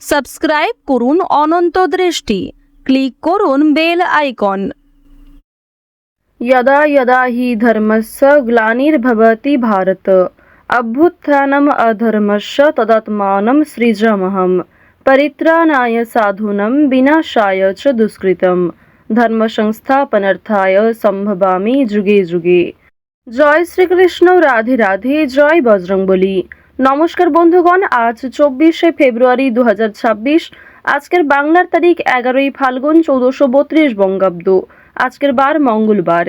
Subscribe করুন অনন্ত দৃষ্টি, click করুন বেল আইকন। यदा यदा हि धर्मस्य ग्लानिर्भवति भारत अभ्युत्थानम् अधर्मस्य तदात्मानं सृजाम्यहं परित्राणाय साधूनां विनाशाय च दुष्कृतं धर्म संस्थापनार्थाय संभवामि যুগে যুগে। জয় শ্রীকৃষ্ণ, রাধে রাধে, জয় বজরংবলী। নমস্কার বন্ধুগণ, আজ 24শে ফেব্রুয়ারি 2026। আজকের বাংলার তারিখ 11ই ফাল্গুন 1432 বঙ্গাব্দ। আজকের বার মঙ্গলবার।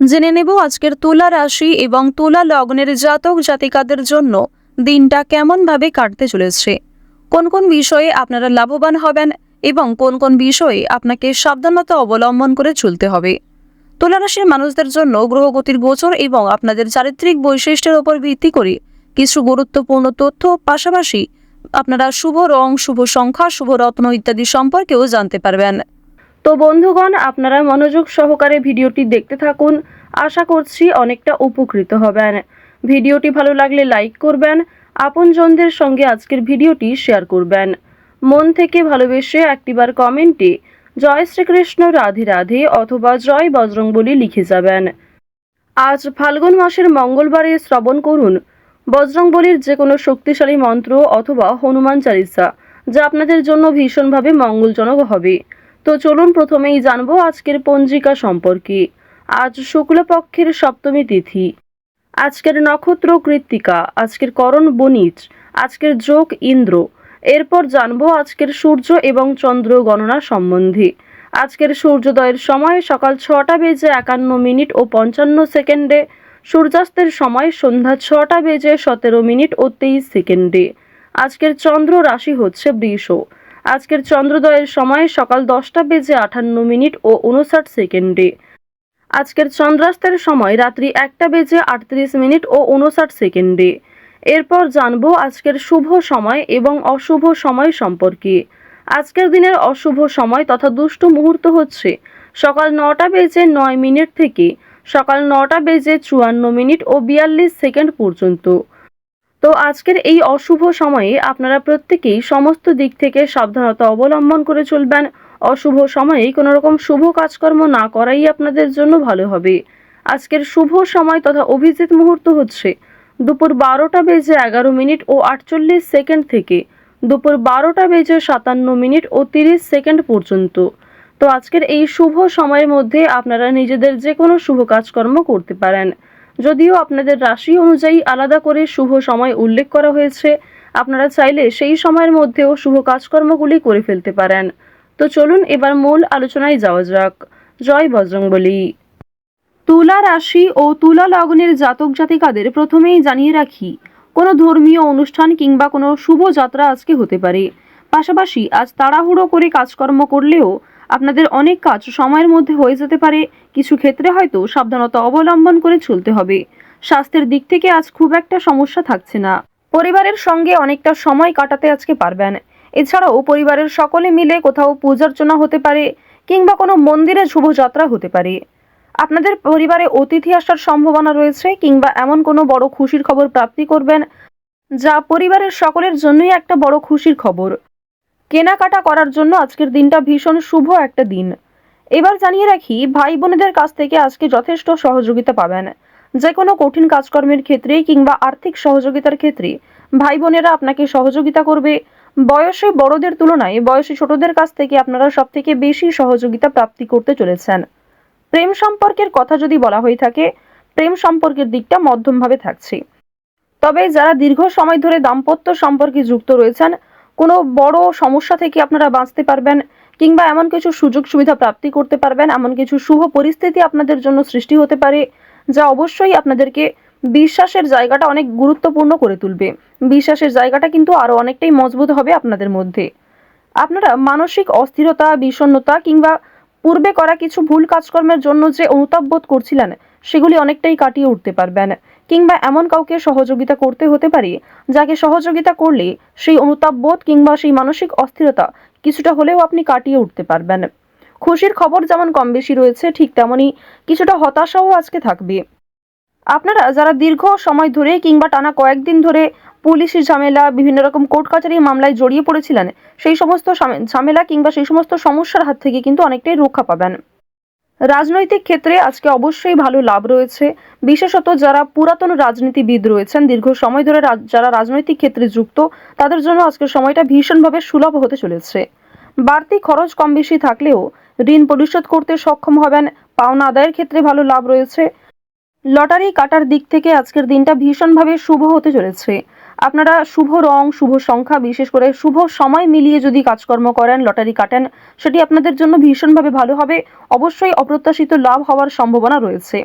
জেনে নেব আজকের তুলা রাশি এবং তুলা লগ্নের জাতক জাতিকাদের জন্য দিনটা কেমন ভাবে কাটতে চলেছে, কোন কোন বিষয়ে আপনারা লাভবান হবেন এবং কোন কোন বিষয়ে আপনাকে সাবধানতা অবলম্বন করে চলতে হবে। তুলা রাশির মানুষদের জন্য গ্রহগতির গোচর এবং আপনাদের চারিত্রিক বৈশিষ্ট্যের উপর ভিত্তি করে কিছু গুরুত্বপূর্ণ তথ্য, পাশাপাশি আপনারা শুভ রং, শুভ সংখ্যা, শুভ রত্ন ইত্যাদি সম্পর্কেও জানতে পারবেন। তো বন্ধুগণ, আপনারা মনোযোগ সহকারে ভিডিওটি দেখতে থাকুন। আশা করছি অনেকটা উপকৃত হবেন। ভিডিওটি ভালো লাগলে লাইক করবেন, আপনজনদের সঙ্গে আজকের ভিডিওটি শেয়ার করবেন। মন থেকে ভালোবেসে একটিবার কমেন্টে জয় শ্রীকৃষ্ণ, রাধে রাধে অথবা জয় বজরংবলী লিখে যাবেন। আজ ফাল্গুন মাসের মঙ্গলবারে শ্রবণ করুন বজরংবলীর যে কোনো শক্তিশালী মন্ত্র অথবা হনুমান চালিসা, যা আপনাদের জন্য ভীষণভাবে মঙ্গলজনক হবে। তো চলুন প্রথমেই জানবো আজকের পঞ্জিকা সম্পর্কে। আজ শুক্লপক্ষের সপ্তমী তিথি, আজকের নক্ষত্র কৃত্তিকা, আজকের করণ বণিজ, আজকের যোগ ইন্দ্র। এরপর জানবো আজকের সূর্য এবং চন্দ্র গণনা সম্বন্ধে। আজকের সূর্যোদয়ের সময় সকাল 6টা বেজে 51 ও 55 সেকেন্ডে, সূর্যাস্তের সময় সন্ধ্যা 6টা বেজে 17 মিনিট ও 23 সেকেন্ডে। আজকের চন্দ্র রাশি হচ্ছে বৃষ। আজকের চন্দ্রোদয়ের সময় সকাল 10টা বেজে 58 ও 59 সেকেন্ডে। আজকের চন্দ্রাস্তের সময় রাত্রি 1টা বেজে 38 ও 59 সেকেন্ডে। এরপর জানবো আজকের শুভ সময় এবং অশুভ সময় সম্পর্কে। আজকের দিনের অশুভ সময় তথা দুষ্ট মুহূর্ত হচ্ছে সকাল 9টা বেজে 9 থেকে সকাল 9টা বেজে 54 ও 42 সেকেন্ড পর্যন্ত। তো আজকের এই অশুভ সময়ে আপনারা প্রত্যেকেই সমস্ত দিক থেকে সাবধানতা অবলম্বন করে চলবেন। অশুভ সময়ে কোনো রকম শুভ কাজকর্ম না করাই আপনাদের জন্য ভালো হবে। আজকের শুভ সময় তথা অভিজিৎ মুহূর্ত হচ্ছে দুপুর 12টা বেজে 11 ও 48 সেকেন্ড থেকে দুপুর 12টা বেজে 57 ও 30 সেকেন্ড পর্যন্ত। তো আজকের এই শুভ সময়ের মধ্যে আপনারা নিজেদের যে কোনো শুভ কাজকর্ম করতে পারেন। যদিও আপনাদের রাশি অনুযায়ী আলাদা করে শুভ সময় উল্লেখ করা হয়েছে, আপনারা চাইলে সেই সময়ের মধ্যেও শুভ কাজকর্মগুলি করে ফেলতে পারেন। তো চলুন এবার মূল আলোচনায় যাওয়া যাক। জয় বজরংবলী। তুলা রাশি ও তুলা লগ্নের জাতক জাতিকাদের প্রথমেই জানিয়ে রাখি, কোনো ধর্মীয় অনুষ্ঠান কিংবা কোনো শুভ যাত্রা আজকে হতে পারে। পাশাপাশি আজ তাড়াহুড়ো করে কাজকর্ম করলেও আপনাদের অনেক কাজ সময়ের মধ্যে হয়ে যেতে পারে। কিছু ক্ষেত্রে হয়তো সাবধানতা অবলম্বন করে চলতে হবে। স্বাস্থ্যের দিক থেকে আজ খুব একটা সমস্যা থাকছে না। পরিবারের সঙ্গে অনেকটা সময় কাটাতে আজকে পারবেন। এছাড়াও পরিবারের সকলে মিলে কোথাও পূজার্চনা হতে পারে কিংবা কোনো মন্দিরে শুভযাত্রা হতে পারে। আপনাদের পরিবারে অতিথি আসার সম্ভাবনা রয়েছে কিংবা এমন কোনো বড় খুশির খবর প্রাপ্তি করবেন, যা পরিবারের সকলের জন্যই একটা বড় খুশির খবর। কেনাকাটা করার জন্য আজকের দিনটা ভীষণ শুভ একটা দিন। এবার জানিয়ে রাখি, ভাই বোনেদের কাছ থেকে আজকে যথেষ্ট সহযোগিতা পাবেন। যে কোনো কঠিন কাজকর্মের ক্ষেত্রে কিংবা আর্থিক সহযোগিতার ক্ষেত্রে ভাই বোনেরা আপনাকে সহযোগিতা করবে। বয়সে বড়দের তুলনায় বয়সে ছোটদের কাছ থেকে আপনারা সব থেকে বেশি সহযোগিতা প্রাপ্তি করতে চলেছেন। প্রেম সম্পর্কের কথা যদি বলা হয়ে থাকে, প্রেম সম্পর্কের দিকটা মধ্যমভাবে থাকছে। তবে যারা দীর্ঘ সময় ধরে দাম্পত্য সম্পর্কে যুক্ত রয়েছেন, কোনো বড় সমস্যা থেকে আপনারা বাঁচতে পারবেন কিংবা এমন কিছু সুযোগ সুবিধা প্রাপ্তি করতে পারবেন, এমন কিছু শুভ পরিস্থিতি আপনাদের জন্য সৃষ্টি হতে পারে, যা অবশ্যই আপনাদেরকে বিশ্বাসের জায়গাটা অনেক গুরুত্বপূর্ণ করে তুলবে। বিশ্বাসের জায়গাটা কিন্তু আরো অনেকটাই মজবুত হবে আপনাদের মধ্যে। আপনারা মানসিক অস্থিরতা, বিষণ্ণতা কিংবা পূর্বে করা কিছু ভুল কাজকর্মের জন্য যে অনুতাপ বোধ করছিলেন, সেগুলি অনেকটাই কাটিয়ে উঠতে পারবেন। কিংবা এমন কাউকে সহযোগিতা করতে হতে পারে, যাকে সহযোগিতা করলে সেই অনুতাপ বোধ কিংবা সেই মানসিক অস্থিরতা কিছুটা হলেও আপনি কাটিয়ে উঠতে পারবেন। খুশির খবর যেমন কম বেশি রয়েছে, ঠিক তেমনই কিছুটা হতাশাও আজকে থাকবে। আপনারা যারা দীর্ঘ সময় ধরে কিংবা টানা কয়েকদিন ধরে পুলিশি ঝামেলা, বিভিন্ন রকম কোর্ট কাচারি মামলায় জড়িয়ে পড়েছিলেন, সেই সমস্ত ঝামেলা কিংবা সেই সমস্ত সমস্যার হাত থেকে কিন্তু অনেকটাই রক্ষা পাবেন। রাজনৈতিক ক্ষেত্রে আজকে অবশ্যই ভালো লাভ রয়েছে। বিশেষত যারা পুরাতন রাজনীতিবিদ রয়েছেন, দীর্ঘ সময় ধরে যারা রাজনৈতিক ক্ষেত্রে যুক্ত, তাদের জন্য আজকের সময়টা ভীষণভাবে সুলভ হতে চলেছে। বাড়তি খরচ কম বেশি থাকলেও ঋণ পরিশোধ করতে সক্ষম হবেন। পাওনা আদায়ের ক্ষেত্রে ভালো লাভ রয়েছে। লটারি কাটার দিক থেকে আজকের দিনটা ভীষণভাবে শুভ হতে চলেছে। আপনারা শুভ রং, শুভ সংখ্যা, বিশেষ করে শুভ সময় মিলিয়ে যদি কাজকর্ম করেন, লটারি কাটেন, সেটি আপনাদের জন্য ভীষণভাবে ভালো হবে। অবশ্যই অপ্রত্যাশিত লাভ হওয়ার সম্ভাবনা রয়েছে।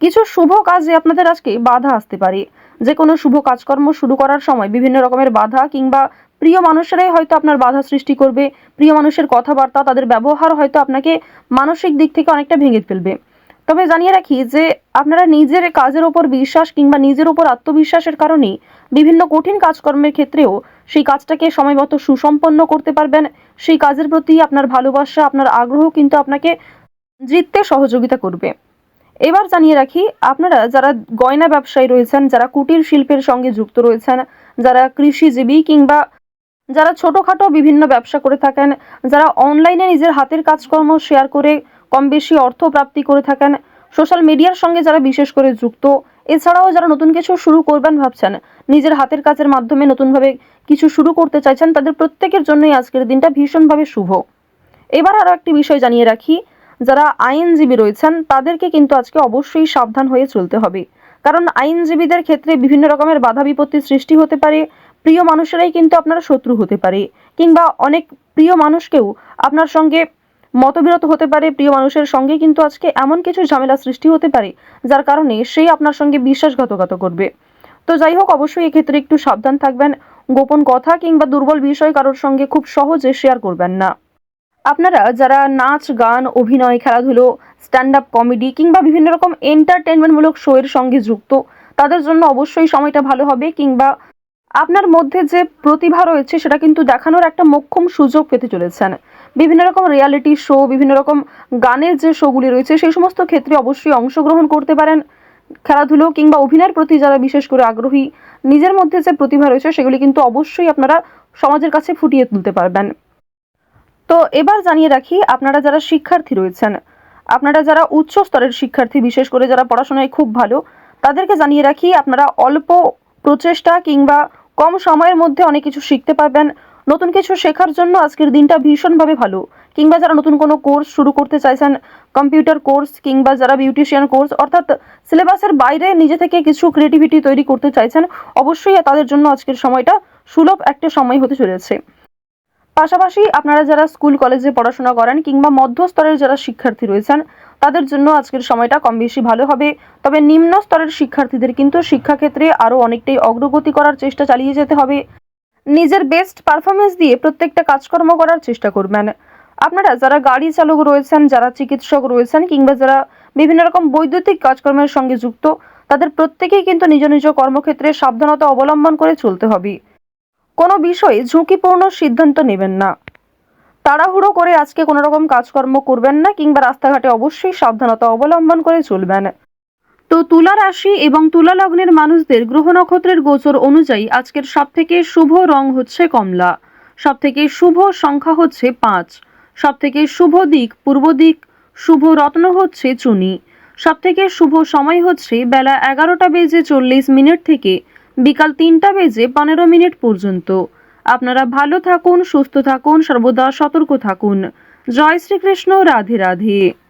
কিছু শুভ কাজে আপনাদের আজকে বাধা আসতে পারে। যে কোনো শুভ কাজকর্ম শুরু করার সময় বিভিন্ন রকমের বাধা কিংবা প্রিয় মানুষেরাই হয়তো আপনার বাধা সৃষ্টি করবে। প্রিয় মানুষের কথাবার্তা, তাদের ব্যবহার হয়তো আপনাকে মানসিক দিক থেকে অনেকটা ভেঙে ফেলবে। তবে জানিয়ে রাখি যে আপনারা নিজের কাজের ওপর বিশ্বাস কিংবা নিজের ওপর আত্মবিশ্বাসের কারণেই বিভিন্ন কঠিন কাজকর্মের ক্ষেত্রেও সেই কাজটাকে সময়মতো সুসম্পন্ন করতে পারবেন। সেই কাজের প্রতি আপনার ভালোবাসা, আপনার আগ্রহ কিন্তু আপনাকে জিততে সহযোগিতা করবে। এবার জানিয়ে রাখি, আপনারা যারা গয়না ব্যবসায়ী রয়েছেন, যারা কুটির শিল্পের সঙ্গে যুক্ত রয়েছেন, যারা কৃষিজীবী কিংবা যারা ছোটোখাটো বিভিন্ন ব্যবসা করে থাকেন, যারা অনলাইনে নিজের হাতের কাজকর্ম শেয়ার করে কম বেশি অর্থ প্রাপ্তি করে থাকেন, সোশ্যাল মিডিয়ার সঙ্গে যারা বিশেষ করে যুক্ত, এছাড়াও যারা নতুন কিছু শুরু করবেন ভাবছেন, নিজের হাতের কাজের মাধ্যমে নতুনভাবে কিছু শুরু করতে চাইছেন, তাদের প্রত্যেকের জন্যই আজকের দিনটা ভীষণভাবে শুভ। এবার আরও একটি বিষয় জানিয়ে রাখি, যারা আইনজীবী রয়েছেন তাদেরকে কিন্তু আজকে অবশ্যই সাবধান হয়ে চলতে হবে। কারণ আইনজীবীদের ক্ষেত্রে বিভিন্ন রকমের বাধা বিপত্তির সৃষ্টি হতে পারে। প্রিয় মানুষেরাই কিন্তু আপনার শত্রু হতে পারে, কিংবা অনেক প্রিয় মানুষকেও আপনার সঙ্গে মতবিরোধ হতে পারে। প্রিয় মানুষের সঙ্গে কিন্তু আজকে এমন কিছু ঝামেলা সৃষ্টি হতে পারে যার কারণে সেই আপনার সঙ্গে বিশ্বাসঘাতকতা করবে। তো যাই হোক, অবশ্যই এক্ষেত্রে একটু সাবধান থাকবেন। গোপন কথা কিংবা দুর্বল বিষয় কারোর সঙ্গে খুব সহজে শেয়ার করবেন না। আপনারা যারা নাচ, গান, অভিনয়, খেলাধুলো, স্ট্যান্ড আপ কমেডি কিংবা বিভিন্ন রকম এন্টারটেনমেন্টমূলক শো এর সঙ্গে যুক্ত, তাদের জন্য অবশ্যই সময়টা ভালো হবে। কিংবা আপনার মধ্যে যে প্রতিভা রয়েছে সেটা কিন্তু দেখানোর একটা মোক্ষম সুযোগ পেতে চলেছেন। বিভিন্ন রকম রিয়ালিটি শো, বিভিন্ন রকম গানের যে শোগুলি রয়েছে, সেই সমস্ত ক্ষেত্রে অবশ্যই অংশগ্রহণ করতে পারেন। খেলাধুলো কিংবা অভিনয়ের প্রতি যারা বিশেষ করে আগ্রহী, নিজের মধ্যে যে প্রতিভা রয়েছে সেগুলি কিন্তু অবশ্যই আপনারা সমাজের কাছে ফুটিয়ে তুলতে পারবেন। তো এবার জানিয়ে রাখি, আপনারা যারা শিক্ষার্থী রয়েছেন, আপনারা যারা উচ্চ স্তরের শিক্ষার্থী, বিশেষ করে যারা পড়াশোনায় খুব ভালো, তাদেরকে জানিয়ে রাখি আপনারা অল্প প্রচেষ্টা কিংবা কম সময়ের মধ্যে অনেক কিছু শিখতে পারবেন। নতুন কিছু শেখার জন্য আজকের দিনটা ভীষণভাবে ভালো। কিংবা যারা নতুন কোনো কোর্স শুরু করতে চাইছেন, কম্পিউটার কোর্স কিংবা যারা বিউটিশিয়ান কোর্স, অর্থাৎ সিলেবাসের বাইরে নিজে থেকে কিছু ক্রিয়েটিভিটি তৈরি করতে চাইছেন, অবশ্যই তাদের জন্য আজকের সময়টা সুলভ একটা সময় হতে চলেছে। পাশাপাশি আপনারা যারা স্কুল কলেজে পড়াশোনা করেন কিংবা মধ্যস্তরের যারা শিক্ষার্থী রয়েছেন, তাদের জন্য আজকের সময়টা কম বেশি ভালো হবে। তবে নিম্ন স্তরের শিক্ষার্থীদের কিন্তু শিক্ষাক্ষেত্রে আরও অনেকটাই অগ্রগতি করার চেষ্টা চালিয়ে যেতে হবে। নিজের বেস্ট পারফরমেন্স দিয়ে প্রত্যেকটা কাজকর্ম করার চেষ্টা করবেন। আপনারা যারা গাড়ি চালক রয়েছেন, যারা চিকিৎসক রয়েছেন কিংবা যারা বিভিন্ন রকম বৈদ্যুতিক কাজকর্মের সঙ্গে যুক্ত, তাদের প্রত্যেকেই কিন্তু নিজ নিজ কর্মক্ষেত্রে সাবধানতা অবলম্বন করে চলতে হবে। কোনো বিষয়ে ঝুঁকিপূর্ণ সিদ্ধান্ত নেবেন না। তাড়াহুড়ো করে আজকে কোনো রকম কাজকর্ম করবেন না কিংবা রাস্তাঘাটে অবশ্যই সাবধানতা অবলম্বন করে চলবেন। তো তুলা রাশি এবং তুলা লগ্নের মানুষদের গ্রহ নক্ষত্রের গোচর অনুযায়ী আজকের সবথেকে শুভ রং হচ্ছে কমলা, সবথেকে শুভ সংখ্যা হচ্ছে 5, সবথেকে শুভ দিক পূর্ব দিক, শুভ রত্ন হচ্ছে চুনি, সবথেকে শুভ সময় হচ্ছে বেলা 11:40 থেকে বিকাল 3:15 পর্যন্ত। আপনারা ভালো থাকুন, সুস্থ থাকুন, সর্বদা সতর্ক থাকুন। জয় শ্রীকৃষ্ণ, রাধে রাধে।